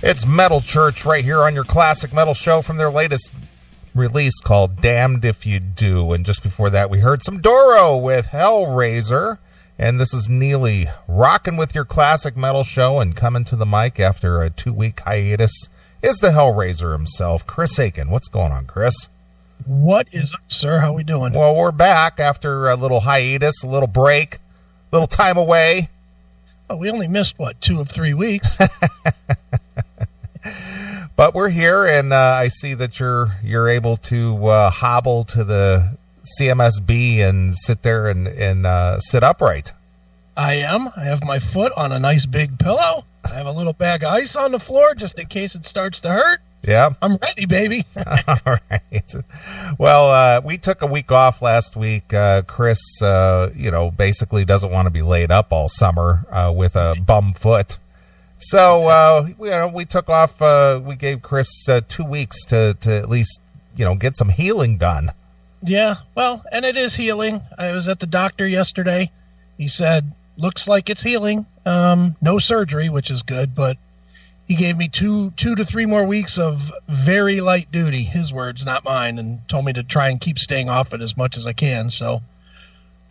It's Metal Church right here on your classic metal show from their latest release called Damned If You Do. And just before that, we heard some Doro with Hellraiser. And this is Neeley rocking with your classic metal show, and coming to the mic after a 2-week hiatus is the Hellraiser himself, Chris Aiken. What's going on, Chris? What is up, sir? How we doing? Well, we're back after a little hiatus, a little break, a little time away. Well, we only missed, 2 of 3 weeks? But we're here, and I see that you're able to hobble to the CMSB and sit there and sit upright. I am. I have my foot on a nice big pillow. I have a little bag of ice on the floor just in case it starts to hurt. Yeah. I'm ready, baby. All right. Well, we took a week off last week. Chris, basically doesn't want to be laid up all summer with a bum foot. So, we took off, we gave Chris 2 weeks to at least, get some healing done. Yeah, well, and it is healing. I was at the doctor yesterday. He said, looks like it's healing. No surgery, which is good, but he gave me two to 3 more weeks of very light duty, his words, not mine, and told me to try and keep staying off it as much as I can. So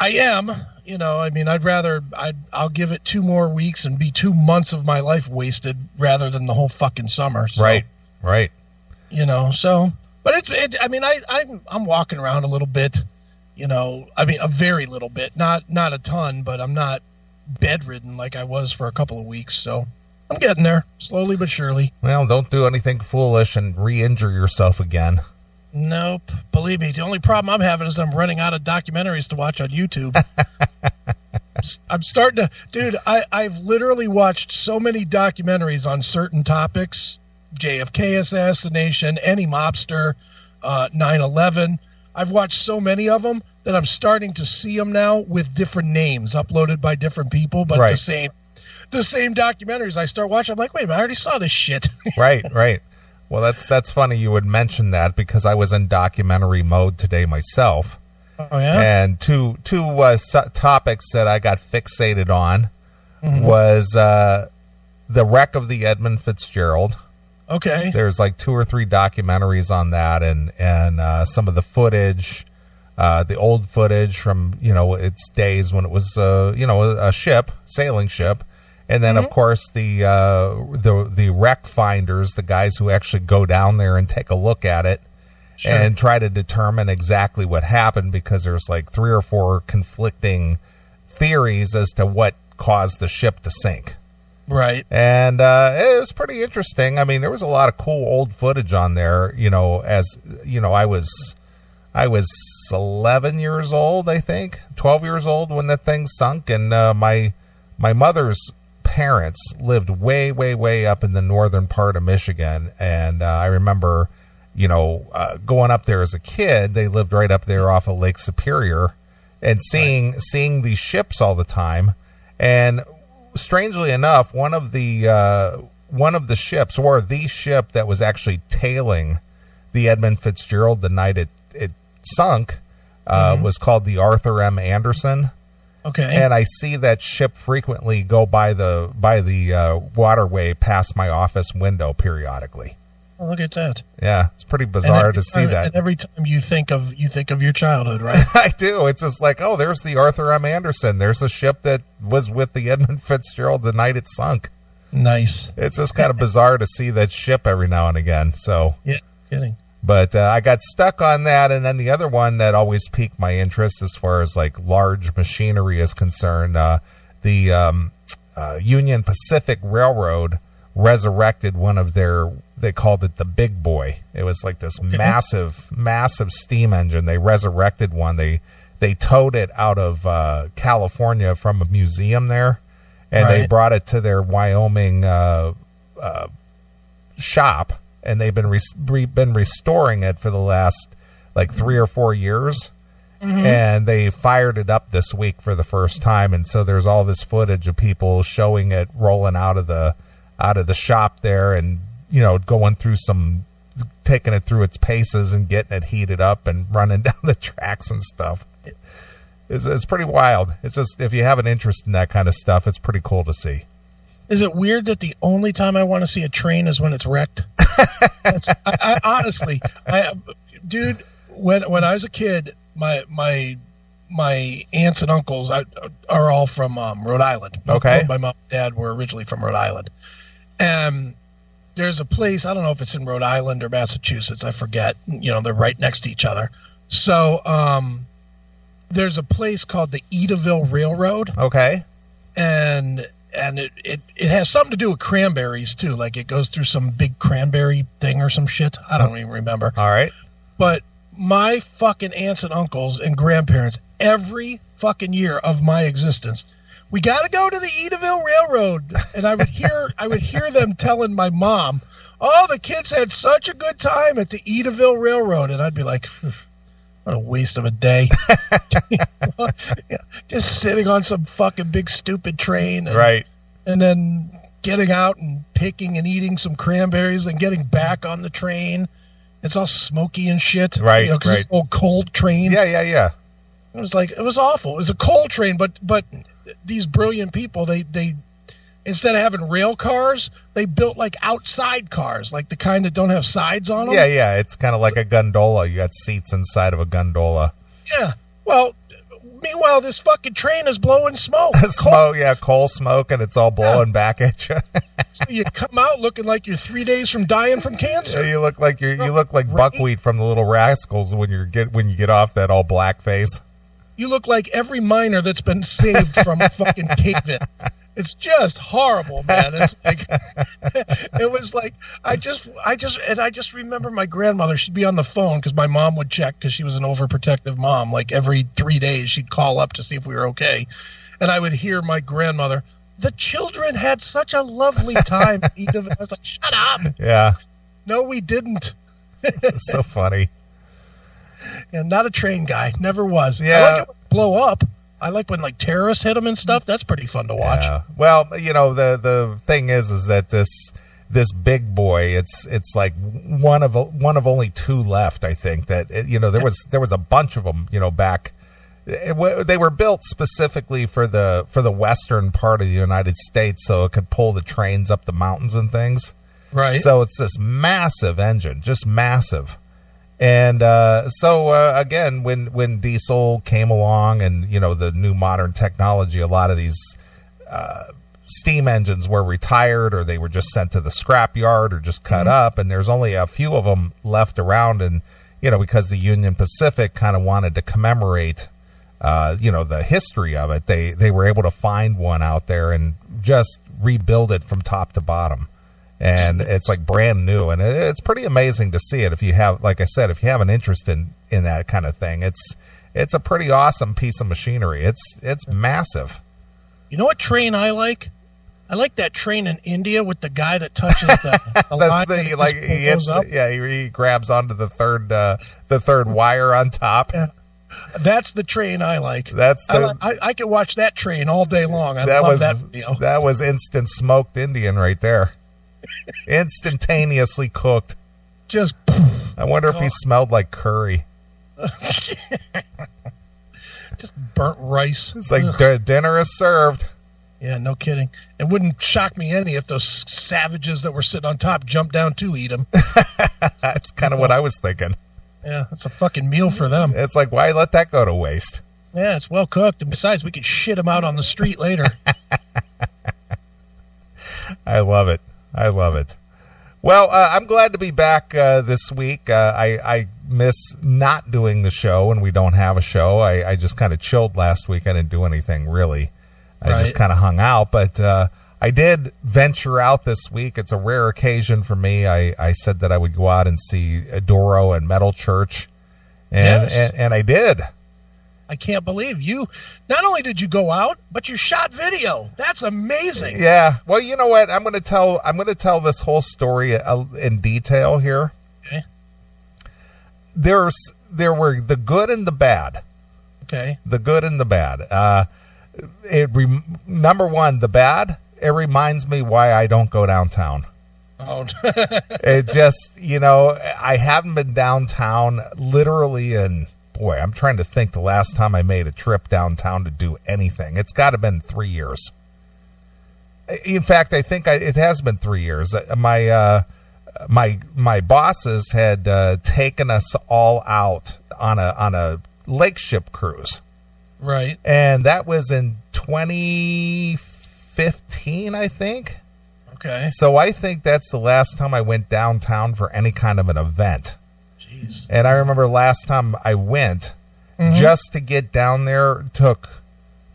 I am, I'll give it 2 more weeks and be 2 months of my life wasted rather than the whole fucking summer. So, Right. But I'm walking around a little bit, a very little bit, not a ton, but I'm not bedridden like I was for a couple of weeks. So I'm getting there slowly but surely. Well, don't do anything foolish and re-injure yourself again. Nope. Believe me, the only problem I'm having is I'm running out of documentaries to watch on YouTube. I'm starting to, dude, I've literally watched so many documentaries on certain topics, JFK assassination, any mobster, 9/11. I've watched so many of them that I'm starting to see them now with different names uploaded by different people, but right. the same documentaries I start watching. I'm like, wait a minute, I already saw this shit. Right. Well, that's funny you would mention that, because I was in documentary mode today myself. Oh, yeah? And two topics that I got fixated on was the wreck of the Edmund Fitzgerald. Okay. There's like 2 or 3 documentaries on that, and some of the footage, the old footage from, its days when it was, a sailing ship. And then, of course, the wreck finders, the guys who actually go down there and take a look at it and try to determine exactly what happened, because there's like 3 or 4 conflicting theories as to what caused the ship to sink. Right. And it was pretty interesting. I mean, there was a lot of cool old footage on there, I was 11 years old, I think, 12 years old when that thing sunk, and my mother's parents lived way, way, way up in the northern part of Michigan, and I remember, going up there as a kid. They lived right up there off of Lake Superior, and seeing these ships all the time. And strangely enough, one of the ships, or the ship that was actually tailing the Edmund Fitzgerald the night it sunk, was called the Arthur M. Anderson. Okay. And I see that ship frequently go by the waterway past my office window periodically. Oh, look at that. Yeah, it's pretty bizarre to see that. And every time you think of your childhood, right? I do. It's just like, oh, there's the Arthur M. Anderson. There's a ship that was with the Edmund Fitzgerald the night it sunk. Nice. It's just kind of bizarre to see that ship every now and again. So yeah, kidding. But I got stuck on that, and then the other one that always piqued my interest as far as like large machinery is concerned, the Union Pacific Railroad resurrected one of they called it the Big Boy. It was like this massive steam engine. They resurrected one. They towed it out of California from a museum there, and they brought it to their Wyoming shop. And they've been been restoring it for the last like 3 or 4 years, and they fired it up this week for the first time. And so there's all this footage of people showing it rolling out of the shop there, and going through taking it through its paces and getting it heated up and running down the tracks and stuff. It's pretty wild. It's just, if you have an interest in that kind of stuff, it's pretty cool to see. Is it weird that the only time I want to see a train is when it's wrecked? I honestly, dude, when I was a kid, my aunts and uncles are all from Rhode Island. Okay. My mom and dad were originally from Rhode Island. And there's a place, I don't know if it's in Rhode Island or Massachusetts, I forget. You know, they're right next to each other. So there's a place called the Edaville Railroad. Okay. And it has something to do with cranberries, too. Like, it goes through some big cranberry thing or some shit. I don't even remember. All right. But my fucking aunts and uncles and grandparents, every fucking year of my existence, we got to go to the Edaville Railroad. And I would hear them telling my mom, oh, the kids had such a good time at the Edaville Railroad. And I'd be like, what a waste of a day. Just sitting on some fucking big stupid train. Right. And then getting out and picking and eating some cranberries and getting back on the train. It's all smoky and shit. Right, you know, 'cause it's an old cold train. Yeah. It was like, it was awful. It was a coal train, but these brilliant people, they instead of having rail cars, they built like outside cars, like the kind that don't have sides on them. Yeah. It's kind of like a gondola. You got seats inside of a gondola. Yeah. Well, meanwhile, this fucking train is blowing smoke. Coal smoke, and it's all blowing back at you. So you come out looking like you're 3 days from dying from cancer. You look like you look like Buckwheat from the Little Rascals when you get off that all black face. You look like every miner that's been saved from a fucking cave-in. It's just horrible, man. It's like, it was like, I just remember my grandmother, she'd be on the phone because my mom would check because she was an overprotective mom. Like every 3 days she'd call up to see if we were okay. And I would hear my grandmother, the children had such a lovely time. I was like, shut up. Yeah. No, we didn't. It's so funny. And not a train guy. Never was. Yeah. I like it when it blow up. I like when like terrorists hit them and stuff. That's pretty fun to watch. Yeah. Well, you know, the thing is that this big boy, it's like one of only two left. I think that you know there was a bunch of them. You know, back they were built specifically for the western part of the United States, so it could pull the trains up the mountains and things. Right. So it's this massive engine, just massive. And again, when diesel came along and, you know, the new modern technology, a lot of these steam engines were retired or they were just sent to the scrap yard or just cut up. And there's only a few of them left around. And, you know, because the Union Pacific kind of wanted to commemorate, you know, the history of it, they were able to find one out there and just rebuild it from top to bottom. And it's like brand new, and it's pretty amazing to see it. If you have, like I said, if you have an interest in that kind of thing, it's a pretty awesome piece of machinery. It's massive. You know what train I like? I like that train in India with the guy that touches the line. He grabs onto the third wire on top. Yeah. That's the train I like. I could watch that train all day long. I love that video. That was instant smoked Indian right there. Instantaneously cooked. Just I wonder if he smelled like curry. Just burnt rice. It's like dinner is served. Yeah, no kidding. It wouldn't shock me any if those savages that were sitting on top jumped down to eat them. That's kind of what I was thinking. Yeah, it's a fucking meal for them. It's like, why let that go to waste? Yeah, it's well cooked. And besides, we could shit them out on the street later. I love it. Well, I'm glad to be back this week. I miss not doing the show, and we don't have a show. I just kind of chilled last week. I didn't do anything, really. I just kind of hung out. But I did venture out this week. It's a rare occasion for me. I said that I would go out and see Doro and Metal Church, and I did. I can't believe you. Not only did you go out, but you shot video. That's amazing. Yeah. Well, you know what? I'm going to tell this whole story in detail here. Okay. There were the good and the bad. Okay. The good and the bad. Number one, the bad. It reminds me why I don't go downtown. Oh. It just, you know, I haven't been downtown literally in. Boy, I'm trying to think the last time I made a trip downtown to do anything. It's got to have been 3 years. In fact, I think it has been 3 years. My bosses had taken us all out on a lake ship cruise. Right. And that was in 2015, I think. Okay. So I think that's the last time I went downtown for any kind of an event. Jeez. And I remember last time I went, just to get down there took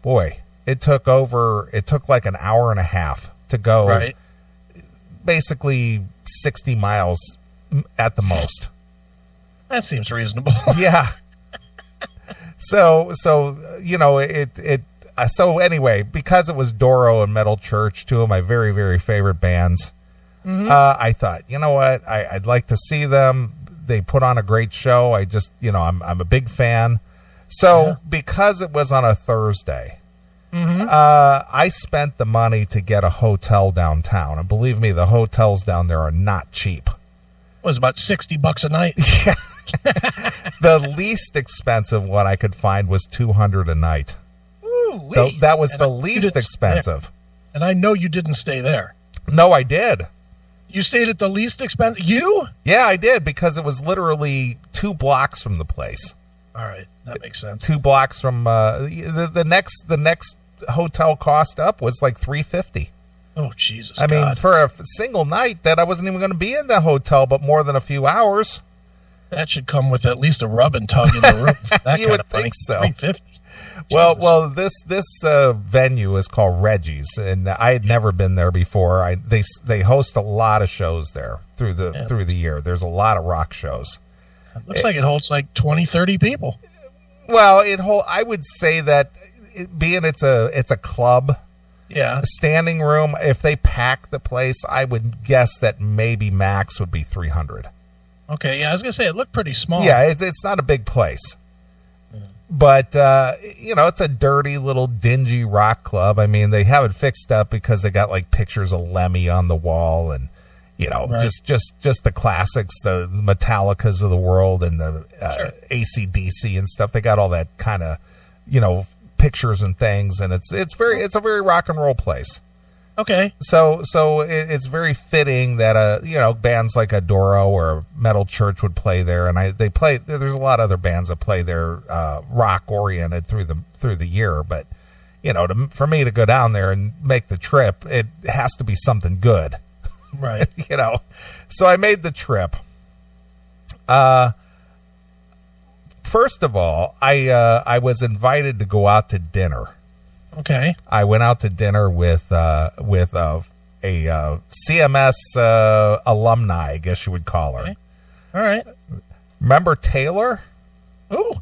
like an hour and a half to go. Right. Basically 60 miles at the most. That seems reasonable. Yeah. So so anyway, because it was Doro and Metal Church, two of my very, very favorite bands, I thought, you know what? I'd like to see them. They put on a great show. I just, I'm a big fan. So because it was on a Thursday, I spent the money to get a hotel downtown. And believe me, the hotels down there are not cheap. It was about $60 a night. Yeah. The least expensive one I could find was $200 a night. Ooh-wee. That was the least expensive. And I know you didn't stay there. No, I did. You stayed at the least expensive? You? Yeah, I did, because it was literally 2 blocks from the place. All right, that makes sense. 2 blocks from the next hotel cost up was like $350. Oh, Jesus! I mean, for a single night that I wasn't even going to be in the hotel, but more than a few hours. That should come with at least a rub and tug in the room. That You would think so. $350. Well, this venue is called Reggies, and I had never been there before. They host a lot of shows there through the year. There's a lot of rock shows. It looks like it holds like 20, 30 people. Well, I would say that it's a club. Yeah. A standing room. If they pack the place, I would guess that maybe max would be 300. Okay, yeah, I was gonna say it looked pretty small. Yeah, it's not a big place. But, it's a dirty little dingy rock club. I mean, they have it fixed up because they got like pictures of Lemmy on the wall and, right. just the classics, the Metallicas of the world and the AC/DC and stuff. They got all that kind of, pictures and things. And it's a very rock and roll place. Okay. So it's very fitting that bands like a Doro or Metal Church would play there, and they play. There's a lot of other bands that play there, rock oriented through the year. But for me to go down there and make the trip, it has to be something good, right? So I made the trip. First of all, I was invited to go out to dinner. Okay. I went out to dinner with a CMS alumni, I guess you would call her. Okay. All right. Remember Taylor? Ooh.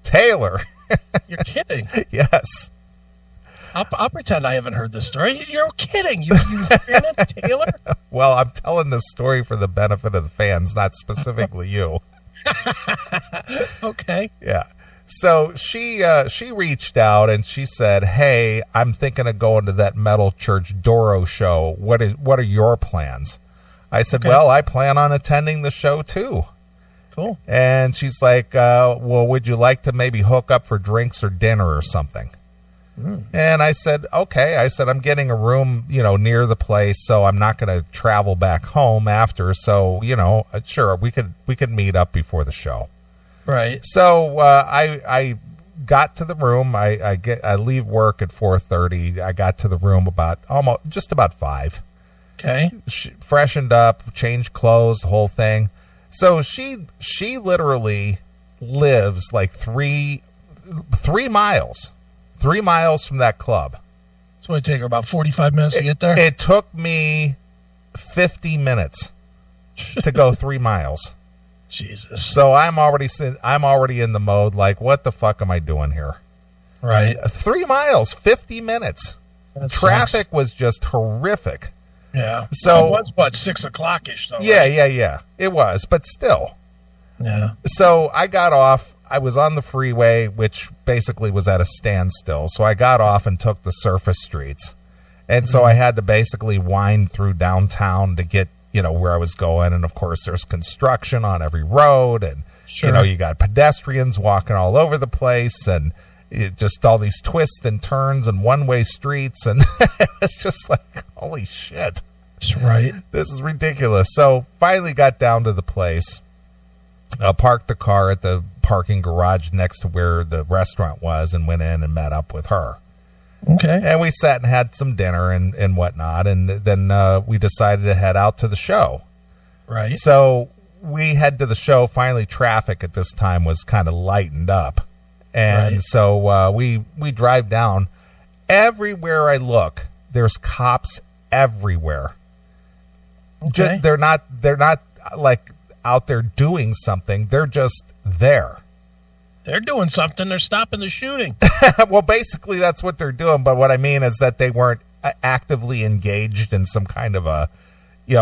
Taylor. You're kidding. Yes. I'll pretend I haven't heard this story. You're kidding. You ran into Taylor? Well, I'm telling this story for the benefit of the fans, not specifically you. Okay. Yeah. So she reached out and she said, "Hey, I'm thinking of going to that Metal Church Doro show. What are your plans?" I said, "Well, I plan on attending the show too." Cool. And she's like, "Well, would you like to maybe hook up for drinks or dinner or something?" And I said, "Okay." I said, "I'm getting a room, near the place, so I'm not going to travel back home after. So, sure, we could meet up before the show." Right. So I got to the room. I leave work at 4:30. I got to the room about 5. Okay. Freshened up, changed clothes, the whole thing. So she literally lives like 3 miles. 3 miles from that club. So it'd take her about 45 minutes to get there? It took me 50 minutes to go 3 miles. Jesus. So I'm already in the mode like, what the fuck am I doing here? Right. 3 miles, 50 minutes. That Traffic sucks. was just horrific. Yeah. So it was what, 6:00-ish though? Yeah, right? yeah. It was, but still. Yeah. So I got off. I was on the freeway, which basically was at a standstill. So I got off and took the surface streets. And so I had to basically wind through downtown to get, where I was going. And of course, there's construction on every road. And, Sure. You got pedestrians walking all over the place. And, just all these twists and turns and one-way streets, and it's just like, holy shit. That's right. This is ridiculous. So finally got down to the place, parked the car at the parking garage next to where the restaurant was, and went in and met up with her. Okay. And we sat and had some dinner and whatnot, and then we decided to head out to the show. Right. So we head to the show. Finally, traffic at this time was kind of lightened up. And right. So we drive down. Everywhere I look, there's cops everywhere. Okay. They're not like out there doing something. They're just there. They're doing something. They're stopping the shooting. Well, basically that's what they're doing. But what I mean is that they weren't actively engaged in some kind of a,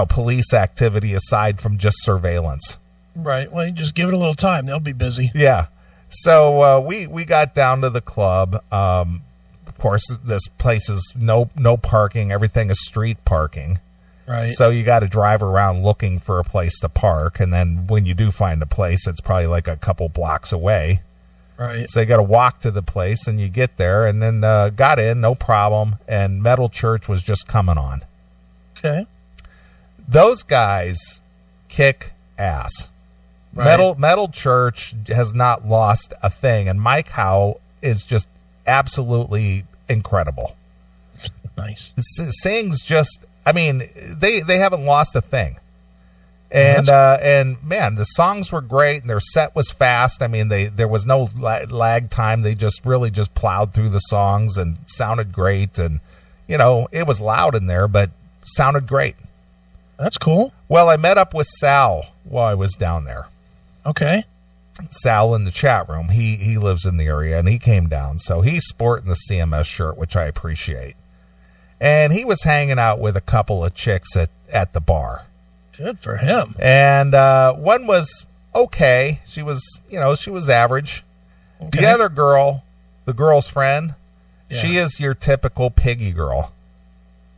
police activity aside from just surveillance. Right. Well, you just give it a little time. They'll be busy. Yeah. So we got down to the club. Of course, this place is no parking. Everything is street parking. Right. So you got to drive around looking for a place to park. And then when you do find a place, it's probably like a couple blocks away. Right. So you got to walk to the place, and you get there, and then got in, no problem. And Metal Church was just coming on. Okay. Those guys kick ass. Right. Metal Church has not lost a thing, and Mike Howe is just absolutely incredible. Nice. Sings just, I mean, they haven't lost a thing. And man, the songs were great, and their set was fast. I mean, there was no lag time. They just really just plowed through the songs and sounded great. And, it was loud in there, but sounded great. That's cool. Well, I met up with Sal while I was down there. Okay. Sal in the chat room. He lives in the area, and he came down. So he's sporting the CMS shirt, which I appreciate. And he was hanging out with a couple of chicks at the bar. Good for him. And one was okay. She was average. Okay. The other girl, the girl's friend, she is your typical piggy girl.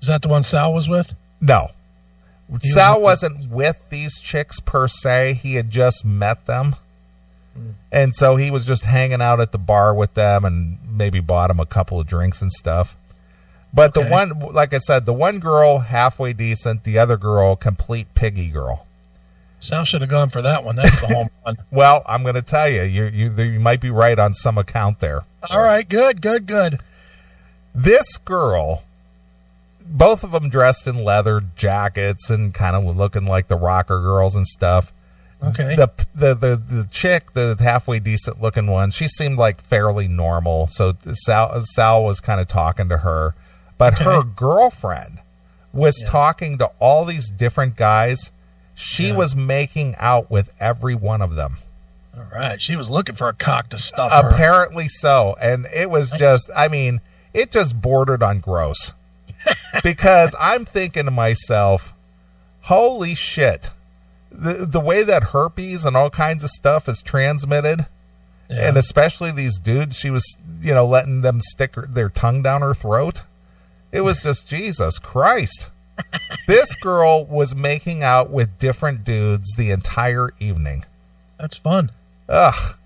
Is that the one Sal was with? No. Sal wasn't with these chicks per se. He had just met them. And so he was just hanging out at the bar with them and maybe bought them a couple of drinks and stuff. But the one, like I said, the one girl, halfway decent. The other girl, complete piggy girl. Sal should have gone for that one. That's the home run. Well, I'm going to tell you, you might be right on some account there. All right, good. This girl, both of them dressed in leather jackets and kind of looking like the rocker girls and stuff. Okay. The chick, the halfway decent looking one, she seemed like fairly normal. So Sal was kind of talking to her. But her girlfriend was talking to all these different guys. She was making out with every one of them. All right. She was looking for a cock to stuff her. Apparently so. And it was just, I mean, it just bordered on gross. Because I'm thinking to myself, holy shit. The way that herpes and all kinds of stuff is transmitted, and especially these dudes, she was, letting them stick their tongue down her throat. It was just, Jesus Christ. This girl was making out with different dudes the entire evening. That's fun. Ugh.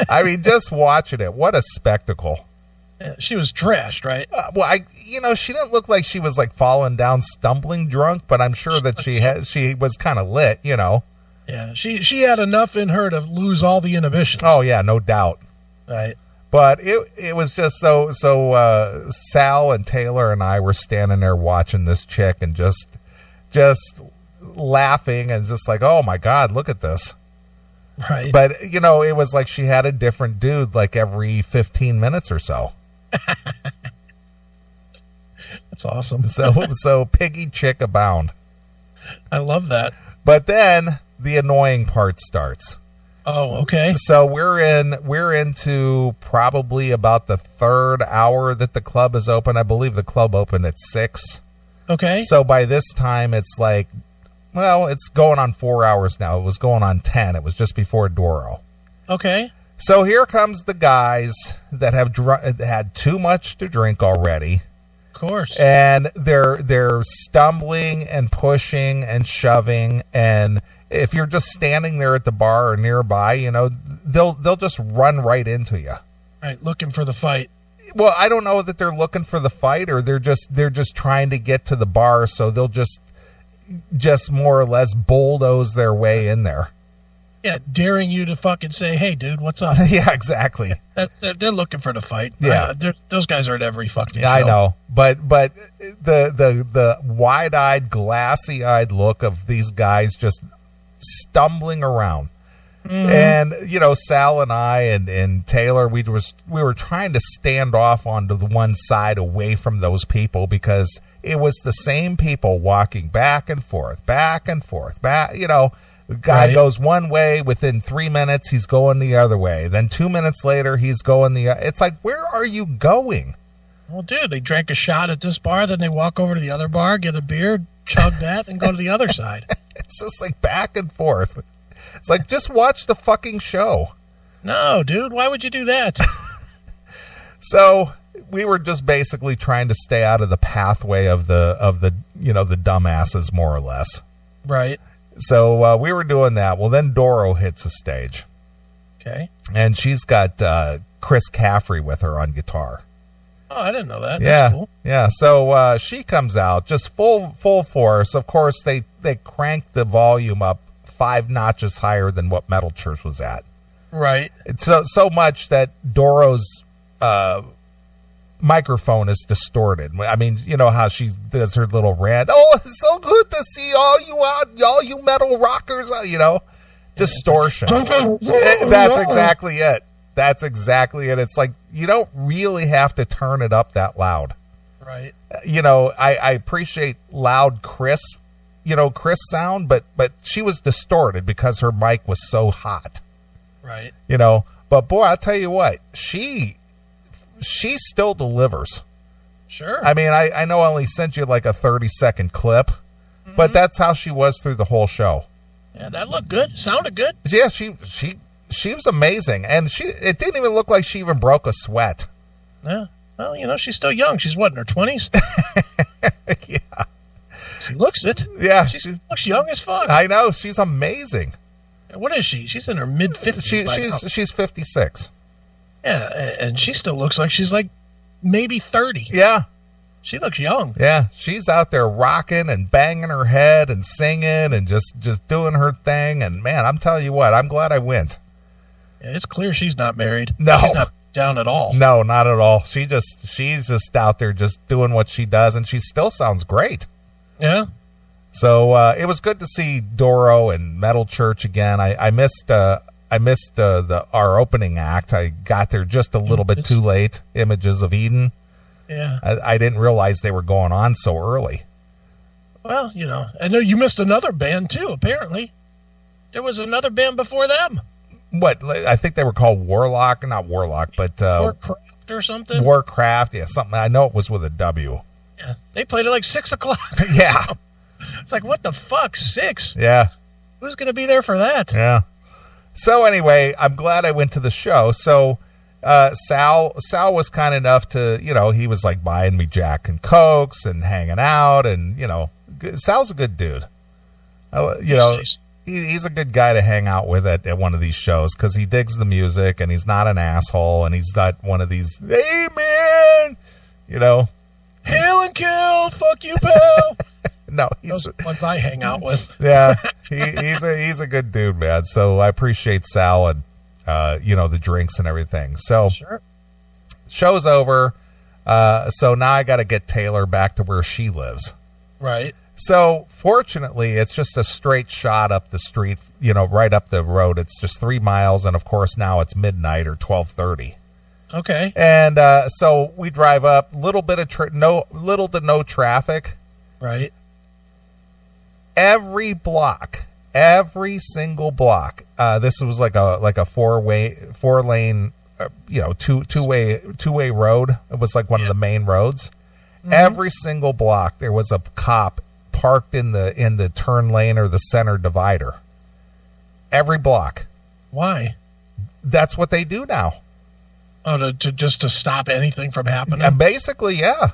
I mean, just watching it. What a spectacle. Yeah, she was trashed, right? She didn't look like she was like falling down, stumbling drunk, but I'm sure that she was kind of lit, Yeah, she had enough in her to lose all the inhibitions. Oh yeah, no doubt. Right. But it was just so Sal and Taylor and I were standing there watching this chick and just laughing and just like, oh my God, look at this. Right. But it was like she had a different dude like every 15 minutes or so. That's awesome. So piggy chick abound. I love that. But then the annoying part starts. Oh, okay. So we're into probably about the third hour that the club is open. I believe the club opened at 6. Okay. So by this time it's like, well, it's going on 4 hours now. It was going on 10. It was just before Doro. Okay. So here comes the guys that have had too much to drink already. Of course. And they're stumbling and pushing and shoving, and if you're just standing there at the bar or nearby, they'll just run right into you. Right, looking for the fight. Well, I don't know that they're looking for the fight, or they're just trying to get to the bar, so they'll just more or less bulldoze their way in there. Yeah, daring you to fucking say, "Hey, dude, what's up?" Yeah, exactly. They're looking for the fight. Yeah, those guys are at every fucking show. I know, but the wide-eyed, glassy-eyed look of these guys just stumbling around. Mm-hmm. And Sal and I and Taylor, we were trying to stand off onto the one side away from those people, because it was the same people walking back and forth, back. The guy goes one way, within 3 minutes he's going the other way. Then 2 minutes later he's going it's like, where are you going? Well, dude, they drank a shot at this bar, then they walk over to the other bar, get a beer, chug that, and go to the other side. It's just like back and forth. It's like, just watch the fucking show. No, dude, why would you do that? So we were just basically trying to stay out of the pathway of the the dumbasses, more or less. Right. So we were doing that. Well, then Doro hits the stage. Okay. And she's got Chris Caffrey with her on guitar. Oh, I didn't know that. Yeah. That's cool. Yeah. So she comes out just full force. Of course, they cranked the volume up 5 notches higher than what Metal Church was at. Right. It's so much that Doro's microphone is distorted. I mean, you know how she does her little rant. Oh, it's so good to see all you metal rockers. Distortion. That's exactly it. That's exactly it. It's like, you don't really have to turn it up that loud. Right. I appreciate loud, crisp, Chris sound, but she was distorted because her mic was so hot. Right. But boy, I'll tell you what, she still delivers. Sure. I mean, I know I only sent you like a 30-second clip, but that's how she was through the whole show. Yeah, that looked good. Sounded good. Yeah, she was amazing, and it didn't even look like she even broke a sweat. Yeah. Well, she's still young. She's what, in her 20s? Yeah. She looks it. Yeah. She looks young as fuck. I know. She's amazing. What is she? She's in her mid-50s. She's 56. Yeah, and she still looks like she's like maybe 30. Yeah. She looks young. Yeah, she's out there rocking and banging her head and singing and just doing her thing. And, man, I'm telling you what, I'm glad I went. Yeah, it's clear she's not married. No. She's not down at all. No, not at all. She's just out there just doing what she does, and she still sounds great. Yeah. So it was good to see Doro and Metal Church again. I missed our opening act. I got there just a little bit too late. Images of Eden. Yeah. I didn't realize they were going on so early. Well, I know you missed another band too, apparently. There was another band before them. What? I think they were called Warlock. Not Warlock, but... Warcraft or something? Warcraft, yeah, something. I know it was with a W. Yeah. They played at like 6 o'clock. Yeah. It's like, what the fuck, 6? Yeah. Who's going to be there for that? Yeah. So anyway, I'm glad I went to the show. So Sal was kind enough to, he was like buying me Jack and Cokes and hanging out, and Sal's a good dude. He's a good guy to hang out with at one of these shows, because he digs the music and he's not an asshole, and he's not one of these, hey man, hail and kill, fuck you, pal. No, he's the ones I hang out with. Yeah, he's a good dude, man. So I appreciate Sal and the drinks and everything. So sure. Show's over. So now I got to get Taylor back to where she lives. Right. So fortunately, it's just a straight shot up the street. Right up the road. It's just 3 miles, and of course now it's midnight or 12:30. Okay. And so we drive up. Little bit of little to no traffic. Right. Every single block. This was like a 4-lane, two-way road. It was like one of the main roads. Mm-hmm. Every single block there was a cop parked in the turn lane or the center divider. Every block. Why? That's what they do now. Oh, to stop anything from happening. And basically, yeah.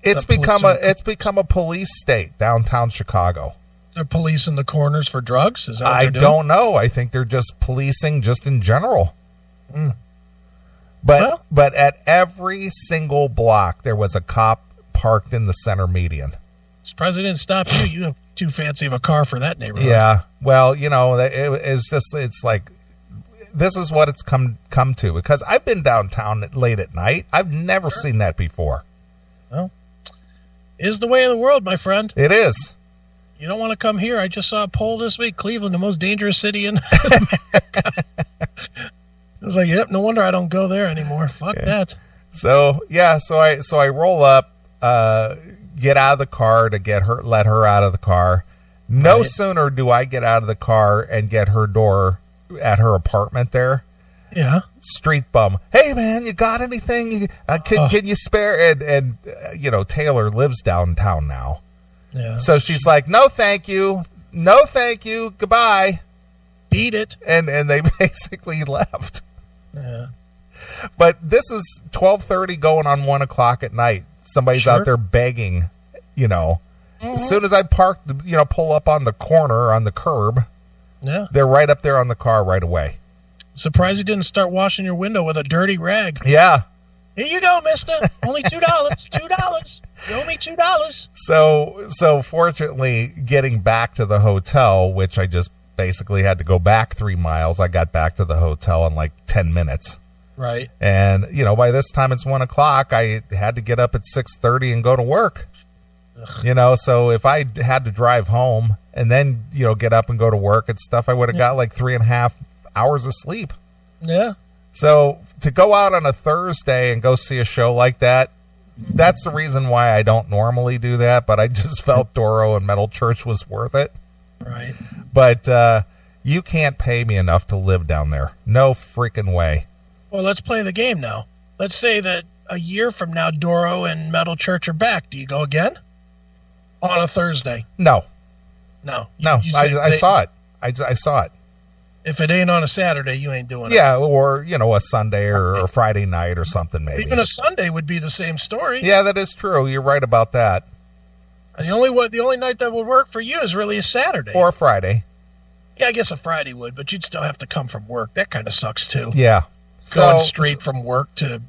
It's become a police state, downtown Chicago. They're policing the corners for drugs? Is that what I don't know. I think they're just policing just in general. But at every single block, there was a cop parked in the center median. Surprised they didn't stop you. You have too fancy of a car for that neighborhood. Yeah. Well, it's like, this is what it's come to, because I've been downtown late at night. I've never seen that before. Well, it is the way of the world, my friend. It is. You don't want to come here. I just saw a poll this week. Cleveland, the most dangerous city in America. I was like, yep, no wonder I don't go there anymore. Fuck that. So I roll up, get out of the car to let her out of the car. No sooner do I get out of the car and get her door at her apartment there. Yeah. Street bum. Hey man, you got anything? Can you spare? And Taylor lives downtown now. Yeah. So she's like, no, thank you. No, thank you. Goodbye. Beat it. And they basically left. Yeah. But this is 12:30 going on 1 o'clock at night. Somebody's out there begging, As soon as I pull up on the corner, on the curb, they're right up there on the car right away. Surprised you didn't start washing your window with a dirty rag. Yeah. Here you go, mister. Only $2. $2. You owe me $2. So fortunately, getting back to the hotel, which I just basically had to go back 3 miles, I got back to the hotel in like 10 minutes. Right. And, by this time it's 1 o'clock, I had to get up at 6:30 and go to work. Ugh. So if I had to drive home and then, get up and go to work and stuff, I would have got like 3.5 hours of sleep. Yeah. So to go out on a Thursday and go see a show like that, that's the reason why I don't normally do that, but I just felt Doro and Metal Church was worth it. Right. But you can't pay me enough to live down there. No freaking way. Well, let's play the game now. Let's say that a year from now, Doro and Metal Church are back. Do you go again? On a Thursday? No. No. I saw it. I saw it. If it ain't on a Saturday, you ain't doing it. Yeah, or, a Sunday or a Friday night or something maybe. Even a Sunday would be the same story. Yeah, that is true. You're right about that. And the only night that would work for you is really a Saturday. Or a Friday. Yeah, I guess a Friday would, but you'd still have to come from work. That kind of sucks, too. Yeah. Going straight from work to,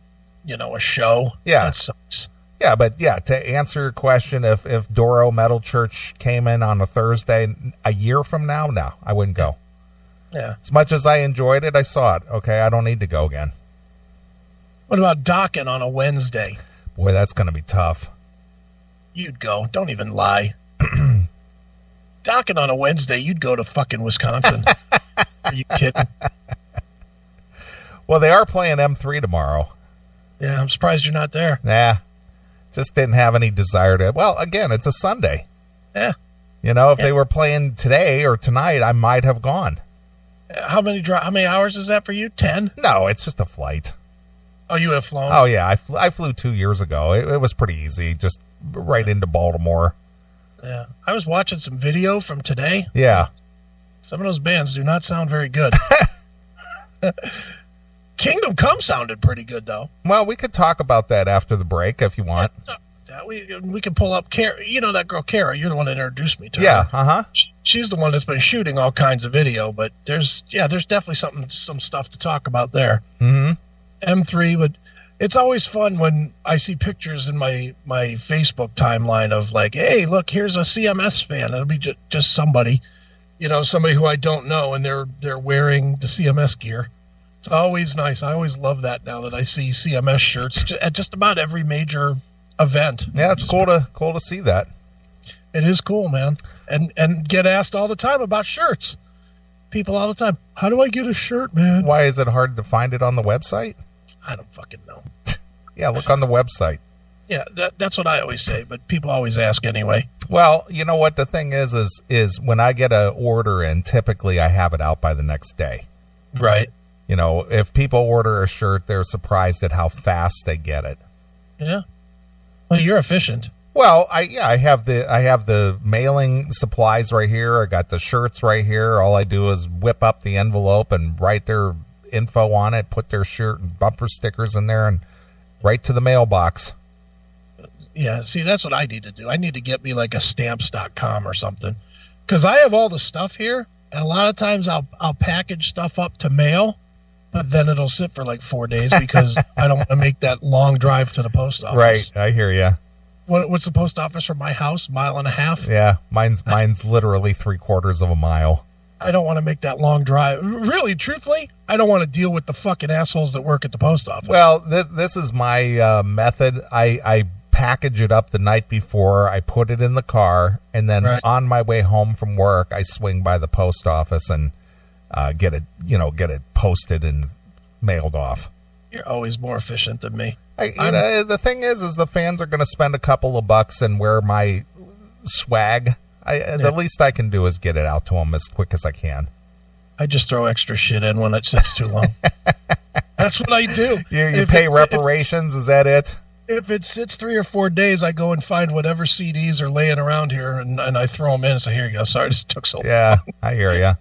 a show. Yeah. That sucks. Yeah, but to answer your question, if Doro Metal Church came in on a Thursday a year from now, no, I wouldn't go. Yeah. As much as I enjoyed it, I saw it. Okay, I don't need to go again. What about Dockin on a Wednesday? Boy, that's going to be tough. You'd go. Don't even lie. Dockin on a Wednesday, you'd go to fucking Wisconsin. Are you kidding? Well, they are playing M3 tomorrow. Yeah, I'm surprised you're not there. Nah, just didn't have any desire to. Well, again, it's a Sunday. Yeah. If they were playing today or tonight, I might have gone. How many hours is that for you? 10? No, it's just a flight. Oh, you have flown? Oh, yeah. I flew 2 years ago. It was pretty easy, just right into Baltimore. Yeah. I was watching some video from today. Yeah. Some of those bands do not sound very good. Kingdom Come sounded pretty good, though. Well, we could talk about that after the break if you want. Yeah, we can pull up Kara. That girl Kara. You're the one that introduced me to her. Yeah, uh-huh. She's the one that's been shooting all kinds of video, but there's definitely some stuff to talk about there. Mm-hmm. M3 would. It's always fun when I see pictures in my Facebook timeline of like, hey, look, here's a CMS fan. It'll be just somebody, somebody who I don't know, and they're wearing the CMS gear. It's always nice. I always love that now that I see CMS shirts at just about every major event. Yeah, it's cool to see that. It is cool, man. And get asked all the time about shirts. People all the time, how do I get a shirt, man? Why is it hard to find it on the website? I don't fucking know. Yeah, look on the website. Yeah, that's what I always say, but people always ask anyway. Well, you know what the thing is when I get an order in, typically I have it out by the next day. Right. If people order a shirt, they're surprised at how fast they get it. Yeah. Well, you're efficient. Well, I have the mailing supplies right here. I got the shirts right here. All I do is whip up the envelope and write their info on it, put their shirt and bumper stickers in there, and right to the mailbox. Yeah, see, that's what I need to do. I need to get me like a stamps.com or something, because I have all the stuff here, and a lot of times I'll package stuff up to mail, but then it'll sit for like 4 days because I don't want to make that long drive to the post office. Right, I hear you. What's the post office from my house? 1.5 miles? Yeah, mine's literally 3/4 of a mile. I don't want to make that long drive. Really, truthfully, I don't want to deal with the fucking assholes that work at the post office. Well, this is my method. I package it up the night before. I put it in the car, and then on my way home from work, I swing by the post office and get it posted and mailed off. You're always more efficient than me. The thing is the fans are going to spend a couple of bucks and wear my swag. The least I can do is get it out to them as quick as I can. I just throw extra shit in when it sits too long. That's what I do. You pay reparations, is that it? If it sits 3 or 4 days, I go and find whatever CDs are laying around here, and I throw them in and say, here you go. Sorry, this took so long. Yeah, I hear you.